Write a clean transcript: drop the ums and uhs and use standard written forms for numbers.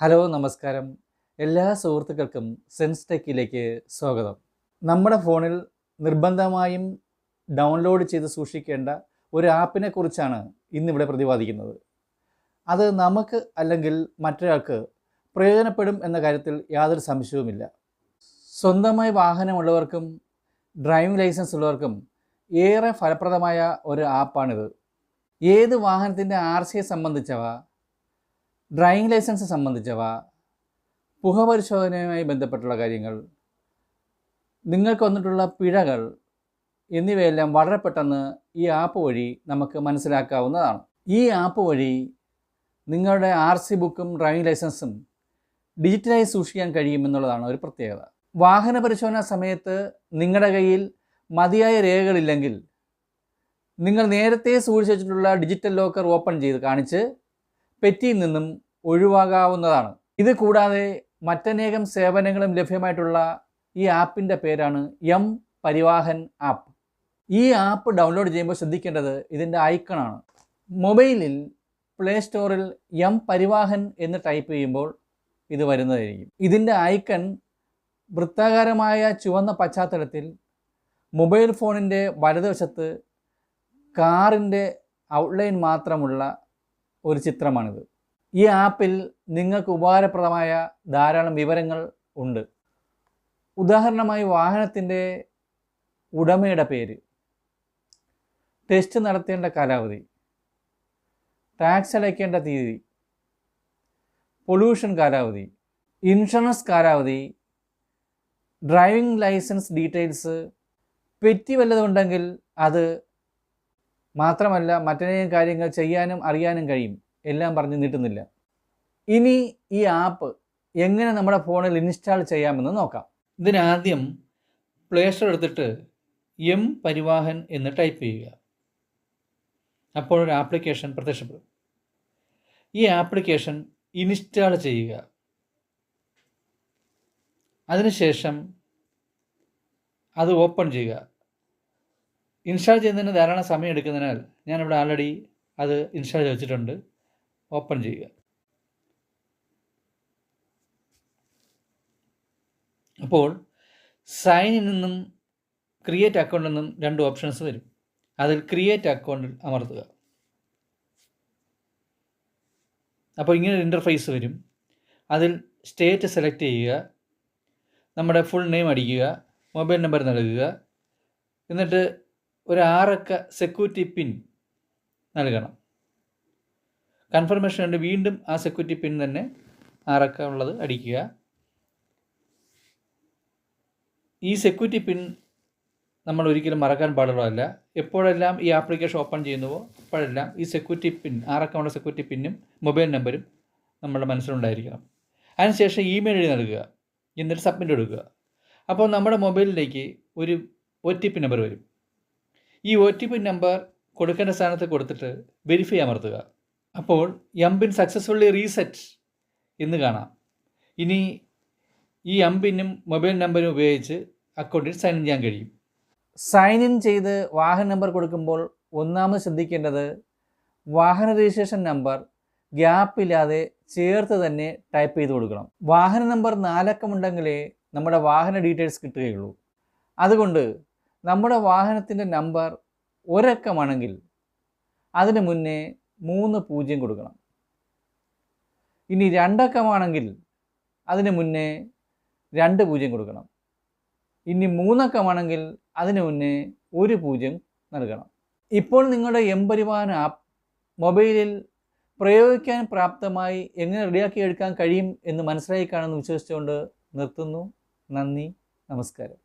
Hello നമസ്കാരം. എല്ലാ സുഹൃത്തുക്കൾക്കും സെൻസ് ടെക്കിലേക്ക് സ്വാഗതം. നമ്മുടെ ഫോണിൽ നിർബന്ധമായും ഡൗൺലോഡ് ചെയ്ത് സൂക്ഷിക്കേണ്ട ഒരു ആപ്പിനെ കുറിച്ചാണ് ഇന്നിവിടെ പ്രതിപാദിക്കുന്നത്. അത് നമുക്ക് അല്ലെങ്കിൽ മറ്റൊരാൾക്ക് പ്രയോജനപ്പെടും എന്ന കാര്യത്തിൽ യാതൊരു സംശയവുമില്ല. സ്വന്തമായി വാഹനമുള്ളവർക്കും ഡ്രൈവിംഗ് ലൈസൻസ് ഉള്ളവർക്കും ഏറെ ഫലപ്രദമായ ഒരു ആപ്പാണിത്. ഏത് വാഹനത്തിൻ്റെ RC സംബന്ധിച്ചവ, ഡ്രൈവിംഗ് ലൈസൻസ് സംബന്ധിച്ചവ, പുകപരിശോധനയുമായി ബന്ധപ്പെട്ടുള്ള കാര്യങ്ങൾ, നിങ്ങൾക്ക് വന്നിട്ടുള്ള പിഴകൾ എന്നിവയെല്ലാം വളരെ പെട്ടെന്ന് ഈ ആപ്പ് വഴി നമുക്ക് മനസ്സിലാക്കാവുന്നതാണ്. ഈ ആപ്പ് വഴി നിങ്ങളുടെ RC ബുക്കും ഡ്രൈവിംഗ് ലൈസൻസും ഡിജിറ്റലായി സൂക്ഷിക്കാൻ കഴിയുമെന്നുള്ളതാണ് ഒരു പ്രത്യേകത. വാഹന പരിശോധന സമയത്ത് നിങ്ങളുടെ കയ്യിൽ മതിയായ രേഖകളില്ലെങ്കിൽ നിങ്ങൾ നേരത്തെ സൂക്ഷിച്ചു വെച്ചിട്ടുള്ള ഡിജിറ്റൽ ലോക്കർ ഓപ്പൺ ചെയ്ത് കാണിച്ച് പെറ്റിയിൽ നിന്നും ഒഴിവാകാവുന്നതാണ്. ഇത് കൂടാതെ മറ്റനേകം സേവനങ്ങളും ലഭ്യമായിട്ടുള്ള ഈ ആപ്പിൻ്റെ പേരാണ് എം പരിവാഹൻ ആപ്പ്. ഈ ആപ്പ് ഡൗൺലോഡ് ചെയ്യുമ്പോൾ ശ്രദ്ധിക്കേണ്ടത് ഇതിൻ്റെ ഐക്കണാണ്. മൊബൈലിൽ പ്ലേ സ്റ്റോറിൽ എം പരിവാഹൻ എന്ന് ടൈപ്പ് ചെയ്യുമ്പോൾ ഇത് വരുന്നതായിരിക്കും. ഇതിൻ്റെ ഐക്കൺ വൃത്താകാരമായ ചുവന്ന പശ്ചാത്തലത്തിൽ മൊബൈൽ ഫോണിൻ്റെ വലതുവശത്ത് കാറിൻ്റെ ഔട്ട്ലൈൻ മാത്രമുള്ള ഒരു ചിത്രമാണിത്. ഈ ആപ്പിൽ നിങ്ങൾക്ക് ഉപകാരപ്രദമായ ധാരാളം വിവരങ്ങൾ ഉണ്ട്. ഉദാഹരണമായി വാഹനത്തിൻ്റെ ഉടമയുടെ പേര്, ടെസ്റ്റ് നടത്തേണ്ട കാലാവധി, ടാക്സ് അടയ്ക്കേണ്ട തീയതി, പൊല്യൂഷൻ കാലാവധി, ഇൻഷുറൻസ് കാലാവധി, ഡ്രൈവിംഗ് ലൈസൻസ് ഡീറ്റെയിൽസ്, പെറ്റി വല്ലതുണ്ടെങ്കിൽ അത് മാത്രമല്ല മറ്റനേകം കാര്യങ്ങൾ ചെയ്യാനും അറിയാനും കഴിയും. എല്ലാം പറഞ്ഞ് നീട്ടുന്നില്ല. ഇനി ഈ ആപ്പ് എങ്ങനെ നമ്മുടെ ഫോണിൽ ഇൻസ്റ്റാൾ ചെയ്യാമെന്ന് നോക്കാം. ഇതിനാദ്യം പ്ലേ സ്റ്റോർ എടുത്തിട്ട് എം പരിവാഹൻ എന്ന് ടൈപ്പ് ചെയ്യുക. അപ്പോൾ ഒരു ആപ്ലിക്കേഷൻ പ്രത്യക്ഷപ്പെടും. ഈ ആപ്ലിക്കേഷൻ ഇൻസ്റ്റാൾ ചെയ്യുക. അതിനുശേഷം അത് ഓപ്പൺ ചെയ്യുക. ഇൻസ്റ്റാൾ ചെയ്യുന്നതിന് ധാരാളം സമയം എടുക്കുന്നതിനാൽ ഞാനിവിടെ ആൾറെഡി അത് ഇൻസ്റ്റാൾ ചെയ്ത് വെച്ചിട്ടുണ്ട്. ഓപ്പൺ ചെയ്യുക. അപ്പോൾ സൈൻ ഇൻ നിന്നും ക്രിയേറ്റ് അക്കൗണ്ടിൽ നിന്നും രണ്ട് ഓപ്ഷൻസ് വരും. അതിൽ ക്രിയേറ്റ് അക്കൗണ്ടിൽ അമർത്തുക. അപ്പോൾ ഇങ്ങനെ ഒരു ഇൻ്റർഫേസ് വരും. അതിൽ സ്റ്റേറ്റ് സെലക്ട് ചെയ്യുക, നമ്മുടെ ഫുൾ നെയിം അടിക്കുക, മൊബൈൽ നമ്പർ നൽകുക, എന്നിട്ട് ഒരു 6 അക്ക സെക്യൂരിറ്റി പിൻ നൽകണം. കൺഫർമേഷൻ ഉണ്ട്. വീണ്ടും ആ സെക്യൂരിറ്റി പിൻ തന്നെ 6 അക്ക ഉള്ളത് അടിക്കുക. ഈ സെക്യൂരിറ്റി പിൻ നമ്മൾ ഒരിക്കലും മറക്കാൻ പാടുള്ളതല്ല. എപ്പോഴെല്ലാം ഈ ആപ്ലിക്കേഷൻ ഓപ്പൺ ചെയ്യുന്നുവോ അപ്പോഴെല്ലാം ഈ സെക്യൂരിറ്റി പിൻ 6 അക്കമുള്ള സെക്യൂരിറ്റി പിന്നും മൊബൈൽ നമ്പരും നമ്മുടെ മനസ്സിലുണ്ടായിരിക്കണം. അതിനുശേഷം ഇമെയിൽ എഴുതി നൽകുക, എന്നിട്ട് സബ്മിറ്റ് കൊടുക്കുക. അപ്പോൾ നമ്മുടെ മൊബൈലിലേക്ക് ഒരു OTP നമ്പർ വരും. ഈ OTP നമ്പർ കൊടുക്കേണ്ട സ്ഥാനത്ത് കൊടുത്തിട്ട് വെരിഫൈ അമർത്തുക. അപ്പോൾ എംപിൻ സക്സസ്ഫുള്ളി റീസെറ്റ് എന്ന് കാണാം. ഇനി ഈ എംപിനും മൊബൈൽ നമ്പരും ഉപയോഗിച്ച് അക്കൗണ്ടിൽ സൈൻ ഇൻ ചെയ്യാൻ കഴിയും. സൈൻ ഇൻ ചെയ്ത് വാഹന നമ്പർ കൊടുക്കുമ്പോൾ ഒന്നാമത് ശ്രദ്ധിക്കേണ്ടത് വാഹന രജിസ്ട്രേഷൻ നമ്പർ ഗ്യാപ്പില്ലാതെ ചേർത്ത് തന്നെ ടൈപ്പ് ചെയ്ത് കൊടുക്കണം. വാഹന നമ്പർ 4 അക്കമുണ്ടെങ്കിലേ നമ്മുടെ വാഹന ഡീറ്റെയിൽസ് കിട്ടുകയുള്ളൂ. അതുകൊണ്ട് നമ്മുടെ വാഹനത്തിൻ്റെ നമ്പർ 1 അക്കമാണെങ്കിൽ അതിന് മുന്നേ 3 0 കൊടുക്കണം. ഇനി 2 അക്കമാണെങ്കിൽ അതിന് മുന്നേ 2 0 കൊടുക്കണം. ഇനി 3 അക്കമാണെങ്കിൽ അതിന് മുന്നേ 1 0 നൽകണം. ഇപ്പോൾ നിങ്ങളുടെ എം പരിവാഹൻ ആപ്പ് മൊബൈലിൽ പ്രയോഗിക്കാൻ പ്രാപ്തമായി എങ്ങനെ റെഡിയാക്കി എടുക്കാൻ കഴിയും എന്ന് മനസ്സിലായി കാണുമെന്ന് വിശ്വസിച്ചുകൊണ്ട് നിർത്തുന്നു. നന്ദി, നമസ്കാരം.